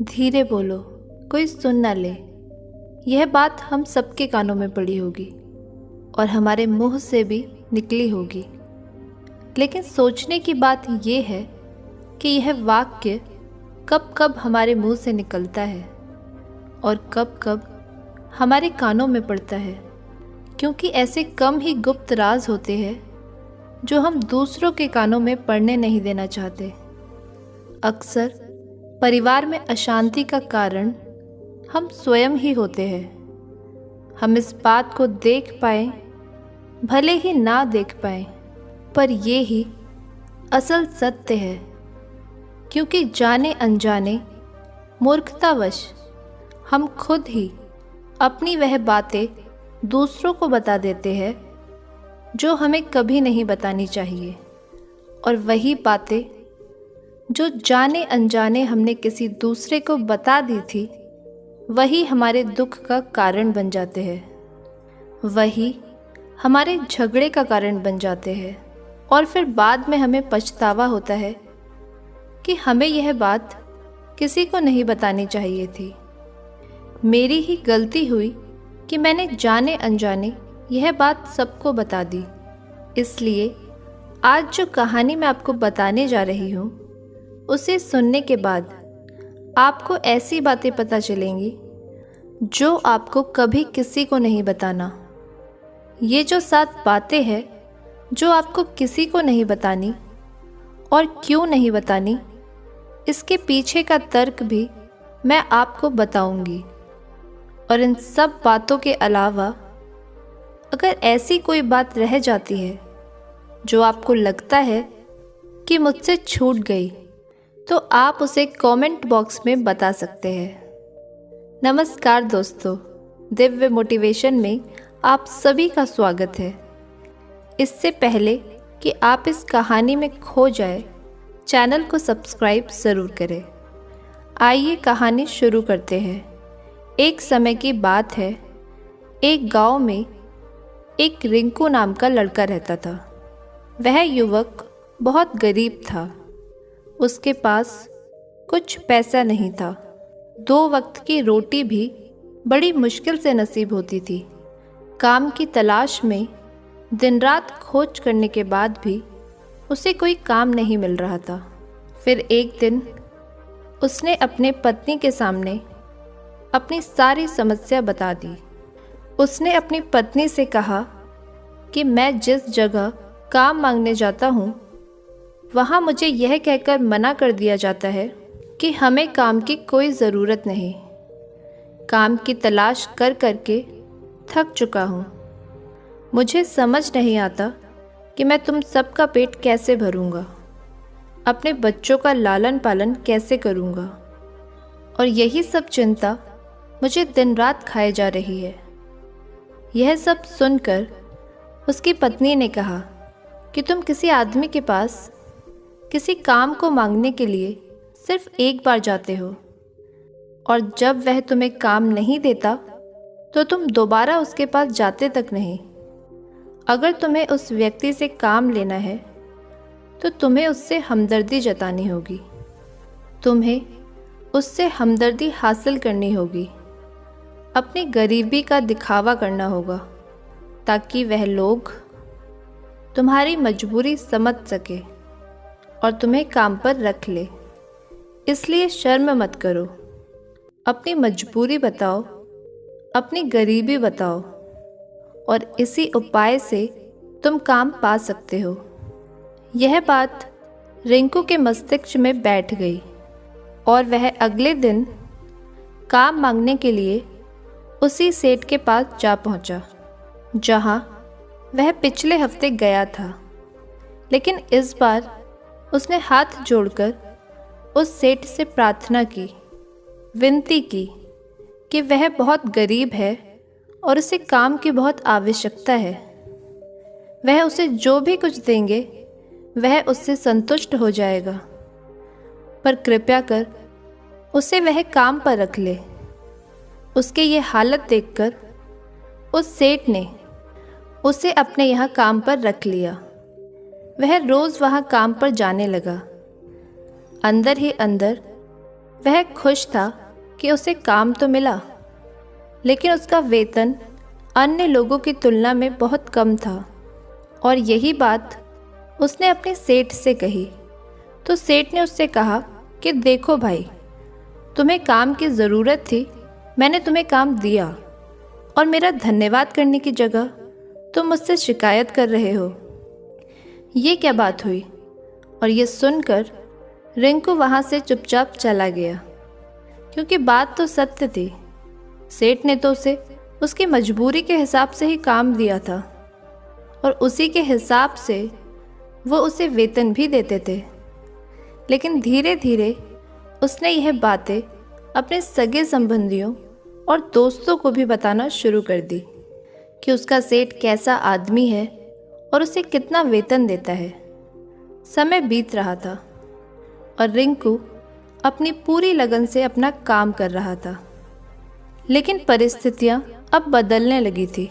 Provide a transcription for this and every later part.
धीरे बोलो, कोई सुन ना ले। यह बात हम सबके कानों में पड़ी होगी और हमारे मुंह से भी निकली होगी। लेकिन सोचने की बात यह है कि यह वाक्य कब कब हमारे मुंह से निकलता है और कब कब हमारे कानों में पड़ता है, क्योंकि ऐसे कम ही गुप्त राज होते हैं जो हम दूसरों के कानों में पड़ने नहीं देना चाहते। अक्सर परिवार में अशांति का कारण हम स्वयं ही होते हैं। हम इस बात को देख पाए भले ही ना देख पाए, पर ये ही असल सत्य है, क्योंकि जाने अनजाने मूर्खतावश हम खुद ही अपनी वह बातें दूसरों को बता देते हैं जो हमें कभी नहीं बतानी चाहिए, और वही बातें जो जाने अनजाने हमने किसी दूसरे को बता दी थी वही हमारे दुख का कारण बन जाते हैं, वही हमारे झगड़े का कारण बन जाते हैं। और फिर बाद में हमें पछतावा होता है कि हमें यह बात किसी को नहीं बतानी चाहिए थी। मेरी ही गलती हुई कि मैंने जाने अनजाने यह बात सबको बता दी। इसलिए आज जो कहानी मैं आपको बताने जा रही हूँ, उसे सुनने के बाद आपको ऐसी बातें पता चलेंगी जो आपको कभी किसी को नहीं बताना। ये जो 7 बातें हैं जो आपको किसी को नहीं बतानी, और क्यों नहीं बतानी, इसके पीछे का तर्क भी मैं आपको बताऊंगी। और इन सब बातों के अलावा अगर ऐसी कोई बात रह जाती है जो आपको लगता है कि मुझसे छूट गई, तो आप उसे कमेंट बॉक्स में बता सकते हैं। नमस्कार दोस्तों, दिव्य मोटिवेशन में आप सभी का स्वागत है। इससे पहले कि आप इस कहानी में खो जाए, चैनल को सब्सक्राइब ज़रूर करें। आइए कहानी शुरू करते हैं। एक समय की बात है, एक गांव में एक रिंकू नाम का लड़का रहता था। वह युवक बहुत गरीब था। उसके पास कुछ पैसा नहीं था। 2 वक्त की रोटी भी बड़ी मुश्किल से नसीब होती थी। काम की तलाश में दिन रात खोज करने के बाद भी उसे कोई काम नहीं मिल रहा था। फिर एक दिन उसने अपने पत्नी के सामने अपनी सारी समस्या बता दी। उसने अपनी पत्नी से कहा कि मैं जिस जगह काम मांगने जाता हूँ, वहाँ मुझे यह कहकर मना कर दिया जाता है कि हमें काम की कोई ज़रूरत नहीं। काम की तलाश कर करके थक चुका हूँ। मुझे समझ नहीं आता कि मैं तुम सबका पेट कैसे भरूँगा, अपने बच्चों का लालन पालन कैसे करूँगा, और यही सब चिंता मुझे दिन रात खाए जा रही है। यह सब सुनकर उसकी पत्नी ने कहा कि तुम किसी आदमी के पास किसी काम को मांगने के लिए सिर्फ एक बार जाते हो, और जब वह तुम्हें काम नहीं देता तो तुम दोबारा उसके पास जाते तक नहीं। अगर तुम्हें उस व्यक्ति से काम लेना है तो तुम्हें उससे हमदर्दी जतानी होगी। तुम्हें उससे हमदर्दी हासिल करनी होगी। अपनी गरीबी का दिखावा करना होगा ताकि वह लोग तुम्हारी मजबूरी समझ सके और तुम्हें काम पर रख ले। इसलिए शर्म मत करो। अपनी मजबूरी बताओ, अपनी गरीबी बताओ, और इसी उपाय से तुम काम पा सकते हो। यह बात रिंकू के मस्तिष्क में बैठ गई और वह अगले दिन काम मांगने के लिए उसी सेठ के पास जा पहुंचा जहां वह पिछले हफ्ते गया था। लेकिन इस बार उसने हाथ जोड़कर उस सेठ से प्रार्थना की, विनती की कि वह बहुत गरीब है और उसे काम की बहुत आवश्यकता है। वह उसे जो भी कुछ देंगे वह उससे संतुष्ट हो जाएगा, पर कृपया कर उसे वह काम पर रख ले। उसके ये हालत देखकर उस सेठ ने उसे अपने यहाँ काम पर रख लिया। वह रोज़ वहाँ काम पर जाने लगा। अंदर ही अंदर वह खुश था कि उसे काम तो मिला, लेकिन उसका वेतन अन्य लोगों की तुलना में बहुत कम था। और यही बात उसने अपने सेठ से कही। तो सेठ ने उससे कहा कि देखो भाई, तुम्हें काम की ज़रूरत थी, मैंने तुम्हें काम दिया, और मेरा धन्यवाद करने की जगह तुम मुझसे शिकायत कर रहे हो। ये क्या बात हुई? और ये सुनकर रिंकू वहाँ से चुपचाप चला गया, क्योंकि बात तो सत्य थी। सेठ ने तो उसे उसकी मजबूरी के हिसाब से ही काम दिया था, और उसी के हिसाब से वो उसे वेतन भी देते थे। लेकिन धीरे धीरे उसने यह बातें अपने सगे संबंधियों और दोस्तों को भी बताना शुरू कर दी कि उसका सेठ कैसा आदमी है और उसे कितना वेतन देता है। समय बीत रहा था और रिंकू अपनी पूरी लगन से अपना काम कर रहा था, लेकिन परिस्थितियां अब बदलने लगी थी।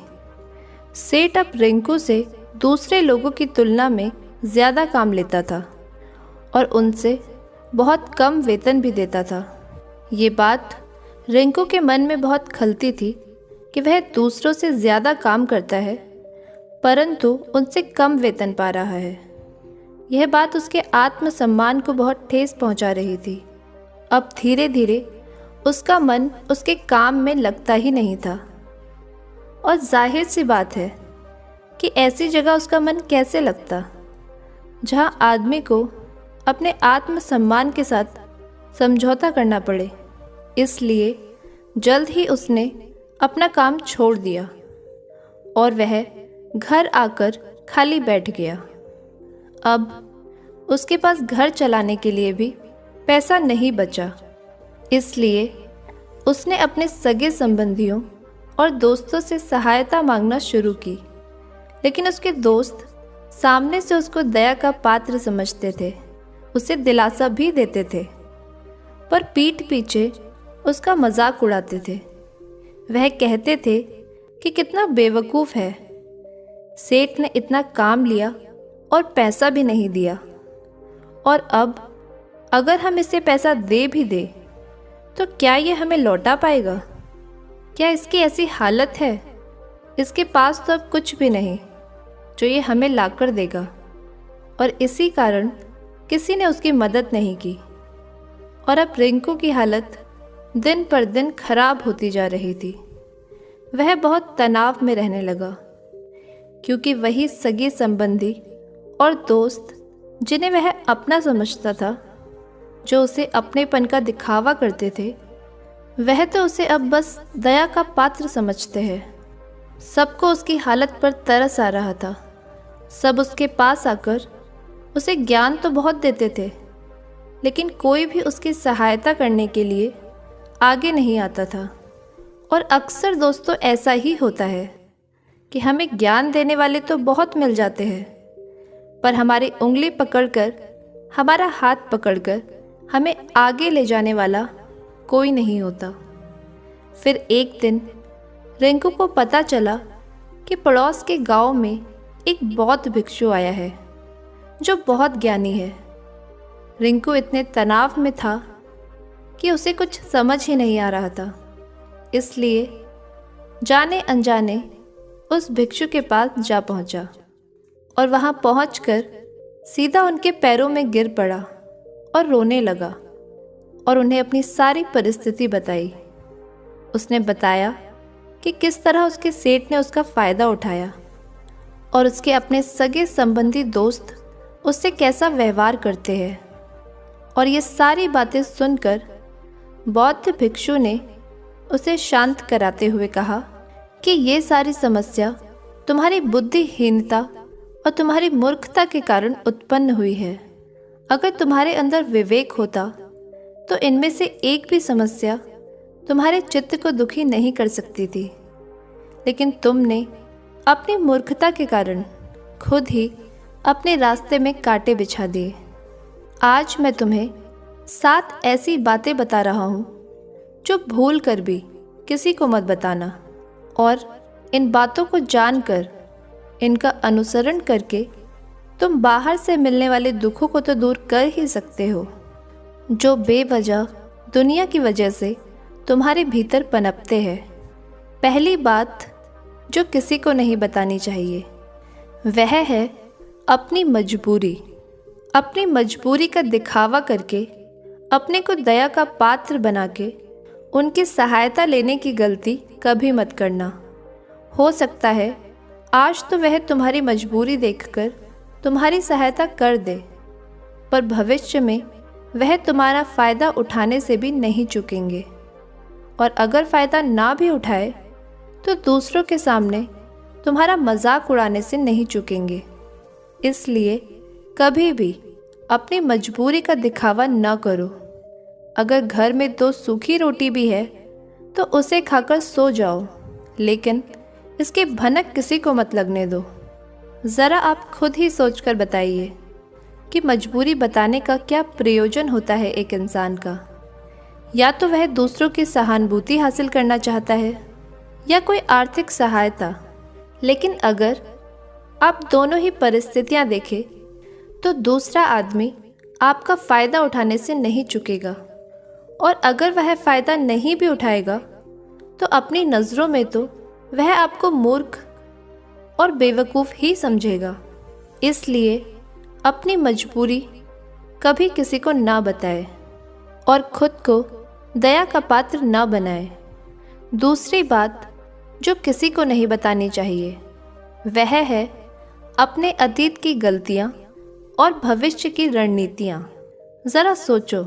सेठ अब रिंकू से दूसरे लोगों की तुलना में ज़्यादा काम लेता था और उनसे बहुत कम वेतन भी देता था। ये बात रिंकू के मन में बहुत खलती थी कि वह दूसरों से ज़्यादा काम करता है, परंतु उनसे कम वेतन पा रहा है। यह बात उसके आत्मसम्मान को बहुत ठेस पहुंचा रही थी। अब धीरे धीरे उसका मन उसके काम में लगता ही नहीं था, और जाहिर सी बात है कि ऐसी जगह उसका मन कैसे लगता जहां आदमी को अपने आत्मसम्मान के साथ समझौता करना पड़े। इसलिए जल्द ही उसने अपना काम छोड़ दिया और वह घर आकर खाली बैठ गया। अब उसके पास घर चलाने के लिए भी पैसा नहीं बचा, इसलिए उसने अपने सगे संबंधियों और दोस्तों से सहायता मांगना शुरू की। लेकिन उसके दोस्त सामने से उसको दया का पात्र समझते थे, उसे दिलासा भी देते थे, पर पीठ पीछे उसका मजाक उड़ाते थे। वह कहते थे कि कितना बेवकूफ़ है, सेठ ने इतना काम लिया और पैसा भी नहीं दिया, और अब अगर हम इसे पैसा दे भी दे तो क्या ये हमें लौटा पाएगा? क्या इसकी ऐसी हालत है? इसके पास तो अब कुछ भी नहीं जो ये हमें लाकर देगा। और इसी कारण किसी ने उसकी मदद नहीं की, और अब रिंकू की हालत दिन पर दिन खराब होती जा रही थी। वह बहुत तनाव में रहने लगा, क्योंकि वही सगे संबंधी और दोस्त जिन्हें वह अपना समझता था, जो उसे अपनेपन का दिखावा करते थे, वह तो उसे अब बस दया का पात्र समझते हैं। सबको उसकी हालत पर तरस आ रहा था। सब उसके पास आकर उसे ज्ञान तो बहुत देते थे, लेकिन कोई भी उसकी सहायता करने के लिए आगे नहीं आता था। और अक्सर दोस्तों ऐसा ही होता है कि हमें ज्ञान देने वाले तो बहुत मिल जाते हैं, पर हमारी उंगली पकड़कर, हमारा हाथ पकड़कर हमें आगे ले जाने वाला कोई नहीं होता। फिर एक दिन रिंकू को पता चला कि पड़ोस के गांव में एक बौद्ध भिक्षु आया है जो बहुत ज्ञानी है। रिंकू इतने तनाव में था कि उसे कुछ समझ ही नहीं आ रहा था, इसलिए जाने अनजाने उस भिक्षु के पास जा पहुंचा और वहां पहुंचकर सीधा उनके पैरों में गिर पड़ा और रोने लगा और उन्हें अपनी सारी परिस्थिति बताई। उसने बताया कि किस तरह उसके सेठ ने उसका फ़ायदा उठाया और उसके अपने सगे संबंधी दोस्त उससे कैसा व्यवहार करते हैं। और ये सारी बातें सुनकर बौद्ध भिक्षु ने उसे शांत कराते हुए कहा कि ये सारी समस्या तुम्हारी बुद्धिहीनता और तुम्हारी मूर्खता के कारण उत्पन्न हुई है। अगर तुम्हारे अंदर विवेक होता तो इनमें से एक भी समस्या तुम्हारे चित्त को दुखी नहीं कर सकती थी, लेकिन तुमने अपनी मूर्खता के कारण खुद ही अपने रास्ते में कांटे बिछा दिए। आज मैं तुम्हें 7 ऐसी बातें बता रहा हूँ जो भूल कर भी किसी को मत बताना, और इन बातों को जानकर इनका अनुसरण करके तुम बाहर से मिलने वाले दुखों को तो दूर कर ही सकते हो। जो बेवजह दुनिया की वजह से तुम्हारे भीतर पनपते हैं। पहली बात जो किसी को नहीं बतानी चाहिए वह है अपनी मजबूरी। अपनी मजबूरी का दिखावा करके अपने को दया का पात्र बना के उनकी सहायता लेने की गलती कभी मत करना। हो सकता है आज तो वह तुम्हारी मजबूरी देखकर तुम्हारी सहायता कर दे, पर भविष्य में वह तुम्हारा फ़ायदा उठाने से भी नहीं चूकेंगे, और अगर फ़ायदा ना भी उठाए तो दूसरों के सामने तुम्हारा मजाक उड़ाने से नहीं चूकेंगे। इसलिए कभी भी अपनी मजबूरी का दिखावा न करो। अगर घर में 2 सूखी रोटी भी है तो उसे खाकर सो जाओ, लेकिन इसकी भनक किसी को मत लगने दो। ज़रा आप खुद ही सोचकर बताइए कि मजबूरी बताने का क्या प्रयोजन होता है एक इंसान का। या तो वह दूसरों की सहानुभूति हासिल करना चाहता है या कोई आर्थिक सहायता। लेकिन अगर आप दोनों ही परिस्थितियां देखें तो दूसरा आदमी आपका फ़ायदा उठाने से नहीं चूकेगा, और अगर वह फ़ायदा नहीं भी उठाएगा तो अपनी नज़रों में तो वह आपको मूर्ख और बेवकूफ़ ही समझेगा। इसलिए अपनी मजबूरी कभी किसी को ना बताए और खुद को दया का पात्र ना बनाए। दूसरी बात जो किसी को नहीं बतानी चाहिए वह है अपने अतीत की गलतियाँ और भविष्य की रणनीतियाँ। ज़रा सोचो,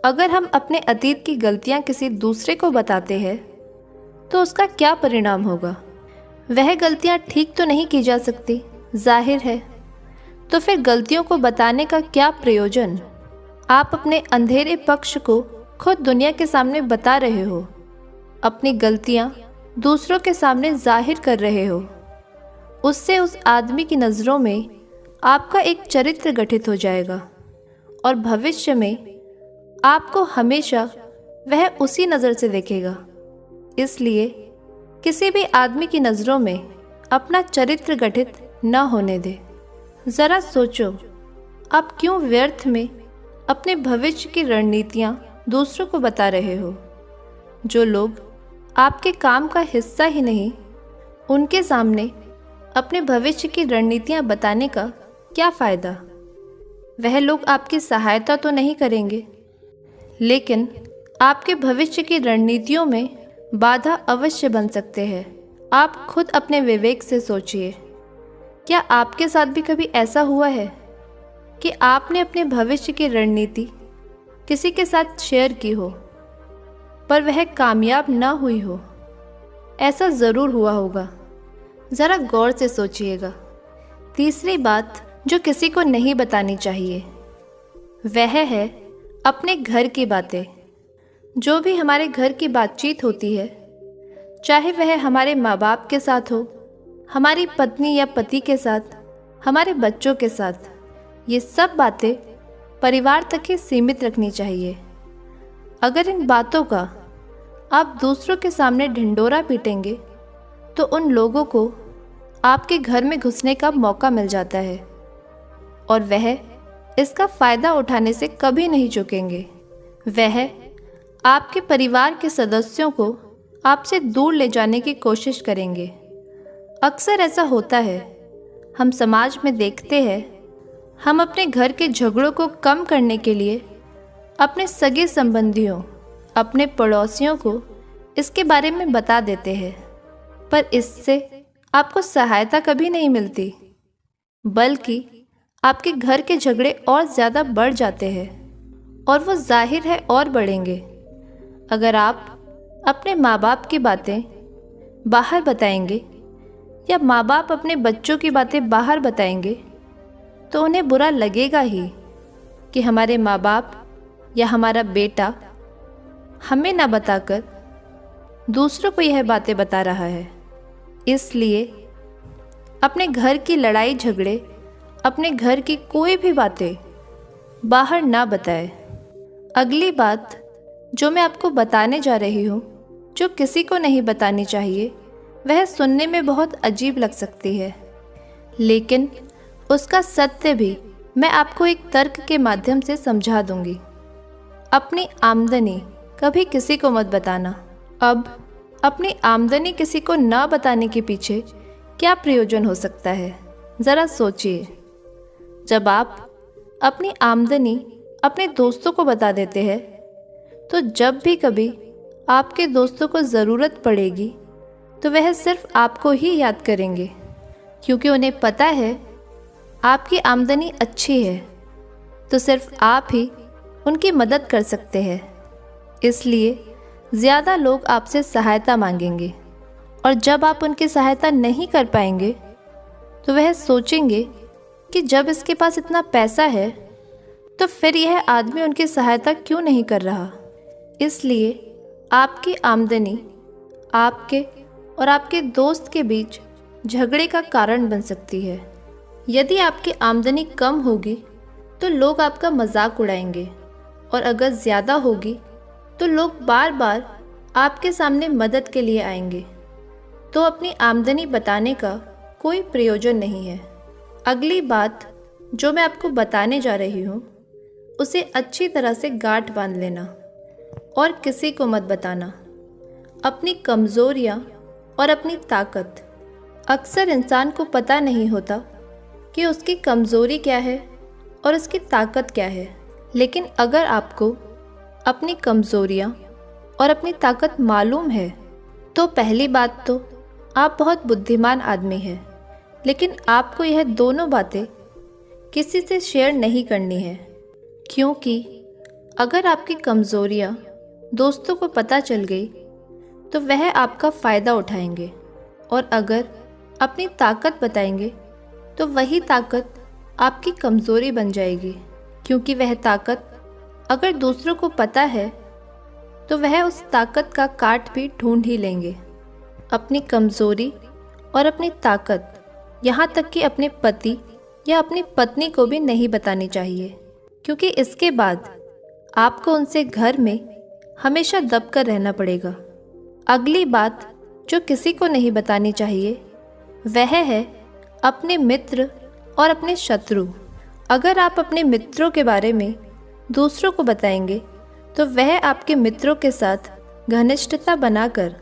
अगर हम अपने अतीत की गलतियाँ किसी दूसरे को बताते हैं तो उसका क्या परिणाम होगा? वह गलतियाँ ठीक तो नहीं की जा सकती, जाहिर है। तो फिर गलतियों को बताने का क्या प्रयोजन? आप अपने अंधेरे पक्ष को खुद दुनिया के सामने बता रहे हो, अपनी गलतियाँ दूसरों के सामने जाहिर कर रहे हो। उससे उस आदमी की नज़रों में आपका एक चरित्र गठित हो जाएगा, और भविष्य में आपको हमेशा वह उसी नज़र से देखेगा। इसलिए किसी भी आदमी की नज़रों में अपना चरित्र गठित न होने दे। ज़रा सोचो, आप क्यों व्यर्थ में अपने भविष्य की रणनीतियाँ दूसरों को बता रहे हो? जो लोग आपके काम का हिस्सा ही नहीं, उनके सामने अपने भविष्य की रणनीतियाँ बताने का क्या फ़ायदा? वह लोग आपकी सहायता तो नहीं करेंगे, लेकिन आपके भविष्य की रणनीतियों में बाधा अवश्य बन सकते हैं। आप खुद अपने विवेक से सोचिए, क्या आपके साथ भी कभी ऐसा हुआ है कि आपने अपने भविष्य की रणनीति किसी के साथ शेयर की हो पर वह कामयाब ना हुई हो? ऐसा ज़रूर हुआ होगा। ज़रा गौर से सोचिएगा। तीसरी बात जो किसी को नहीं बतानी चाहिए वह है अपने घर की बातें। जो भी हमारे घर की बातचीत होती है, चाहे वह हमारे माँ बाप के साथ हो, हमारी पत्नी या पति के साथ, हमारे बच्चों के साथ, ये सब बातें परिवार तक ही सीमित रखनी चाहिए। अगर इन बातों का आप दूसरों के सामने ढिंढोरा पीटेंगे तो उन लोगों को आपके घर में घुसने का मौका मिल जाता है, और वह इसका फ़ायदा उठाने से कभी नहीं चूकेंगे। वह आपके परिवार के सदस्यों को आपसे दूर ले जाने की कोशिश करेंगे। अक्सर ऐसा होता है, हम समाज में देखते हैं। हम अपने घर के झगड़ों को कम करने के लिए अपने सगे संबंधियों, अपने पड़ोसियों को इसके बारे में बता देते हैं, पर इससे आपको सहायता कभी नहीं मिलती, बल्कि आपके घर के झगड़े और ज़्यादा बढ़ जाते हैं, और वो जाहिर है और बढ़ेंगे। अगर आप अपने माँ बाप की बातें बाहर बताएंगे या माँ बाप अपने बच्चों की बातें बाहर बताएंगे तो उन्हें बुरा लगेगा ही कि हमारे माँ बाप या हमारा बेटा हमें ना बताकर दूसरों को यह बातें बता रहा है। इसलिए अपने घर की लड़ाई झगड़े, अपने घर की कोई भी बातें बाहर ना बताएं। अगली बात जो मैं आपको बताने जा रही हूँ, जो किसी को नहीं बतानी चाहिए, वह सुनने में बहुत अजीब लग सकती है, लेकिन उसका सत्य भी मैं आपको एक तर्क के माध्यम से समझा दूंगी। अपनी आमदनी कभी किसी को मत बताना। अब अपनी आमदनी किसी को न बताने के पीछे क्या प्रयोजन हो सकता है, ज़रा सोचिए। जब आप अपनी आमदनी अपने दोस्तों को बता देते हैं, तो जब भी कभी आपके दोस्तों को ज़रूरत पड़ेगी तो वह सिर्फ आपको ही याद करेंगे, क्योंकि उन्हें पता है आपकी आमदनी अच्छी है तो सिर्फ आप ही उनकी मदद कर सकते हैं। इसलिए ज़्यादा लोग आपसे सहायता मांगेंगे, और जब आप उनकी सहायता नहीं कर पाएंगे तो वह सोचेंगे कि जब इसके पास इतना पैसा है तो फिर यह आदमी उनकी सहायता क्यों नहीं कर रहा। इसलिए आपकी आमदनी आपके और आपके दोस्त के बीच झगड़े का कारण बन सकती है। यदि आपकी आमदनी कम होगी तो लोग आपका मजाक उड़ाएंगे, और अगर ज़्यादा होगी तो लोग बार बार आपके सामने मदद के लिए आएंगे। तो अपनी आमदनी बताने का कोई प्रयोजन नहीं है। अगली बात जो मैं आपको बताने जा रही हूँ उसे अच्छी तरह से गांठ बांध लेना और किसी को मत बताना। अपनी कमज़ोरियाँ और अपनी ताकत। अक्सर इंसान को पता नहीं होता कि उसकी कमज़ोरी क्या है और उसकी ताकत क्या है, लेकिन अगर आपको अपनी कमज़ोरियाँ और अपनी ताकत मालूम है तो पहली बात तो आप बहुत बुद्धिमान आदमी हैं, लेकिन आपको यह दोनों बातें किसी से शेयर नहीं करनी है, क्योंकि अगर आपकी कमज़ोरियाँ दोस्तों को पता चल गई तो वह आपका फ़ायदा उठाएंगे, और अगर अपनी ताकत बताएंगे तो वही ताकत आपकी कमज़ोरी बन जाएगी, क्योंकि वह ताकत अगर दूसरों को पता है तो वह उस ताकत का काट भी ढूंढ ही लेंगे। अपनी कमज़ोरी और अपनी ताकत यहाँ तक कि अपने पति या अपनी पत्नी को भी नहीं बतानी चाहिए, क्योंकि इसके बाद आपको उनसे घर में हमेशा दबकर रहना पड़ेगा। अगली बात जो किसी को नहीं बतानी चाहिए वह है अपने मित्र और अपने शत्रु। अगर आप अपने मित्रों के बारे में दूसरों को बताएंगे तो वह आपके मित्रों के साथ घनिष्ठता बनाकर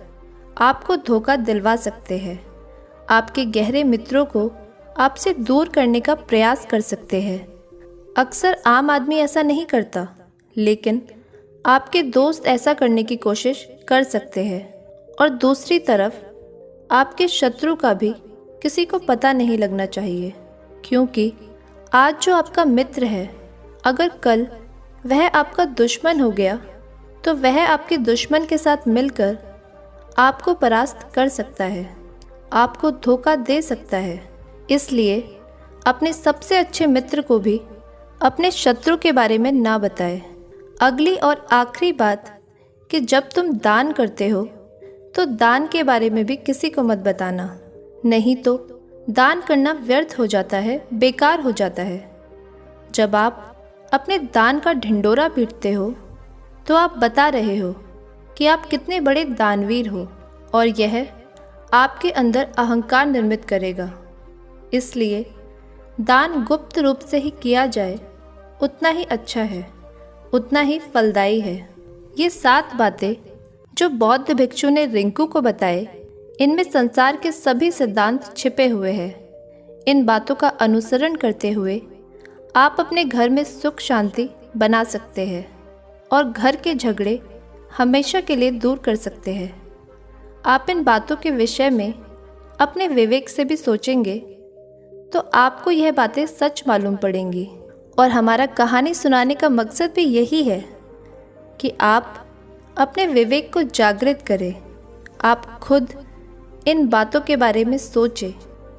आपको धोखा दिलवा सकते हैं। आपके गहरे मित्रों को आपसे दूर करने का प्रयास कर सकते हैं। अक्सर आम आदमी ऐसा नहीं करता, लेकिन आपके दोस्त ऐसा करने की कोशिश कर सकते हैं। और दूसरी तरफ आपके शत्रु का भी किसी को पता नहीं लगना चाहिए, क्योंकि आज जो आपका मित्र है, अगर कल वह आपका दुश्मन हो गया तो वह आपके दुश्मन के साथ मिलकर आपको परास्त कर सकता है, आपको धोखा दे सकता है। इसलिए अपने सबसे अच्छे मित्र को भी अपने शत्रु के बारे में ना बताएं। अगली और आखिरी बात कि जब तुम दान करते हो तो दान के बारे में भी किसी को मत बताना, नहीं तो दान करना व्यर्थ हो जाता है, बेकार हो जाता है। जब आप अपने दान का ढिंढोरा पीटते हो तो आप बता रहे हो कि आप कितने बड़े दानवीर हो, और यह आपके अंदर अहंकार निर्मित करेगा। इसलिए दान गुप्त रूप से ही किया जाए उतना ही अच्छा है, उतना ही फलदायी है। ये 7 बातें जो बौद्ध भिक्षु ने रिंकू को बताए, इनमें संसार के सभी सिद्धांत छिपे हुए हैं। इन बातों का अनुसरण करते हुए आप अपने घर में सुख शांति बना सकते हैं और घर के झगड़े हमेशा के लिए दूर कर सकते हैं। आप इन बातों के विषय में अपने विवेक से भी सोचेंगे तो आपको यह बातें सच मालूम पड़ेंगी। और हमारा कहानी सुनाने का मकसद भी यही है कि आप अपने विवेक को जागृत करें। आप खुद इन बातों के बारे में सोचें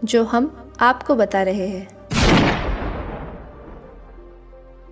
जो हम आपको बता रहे हैं।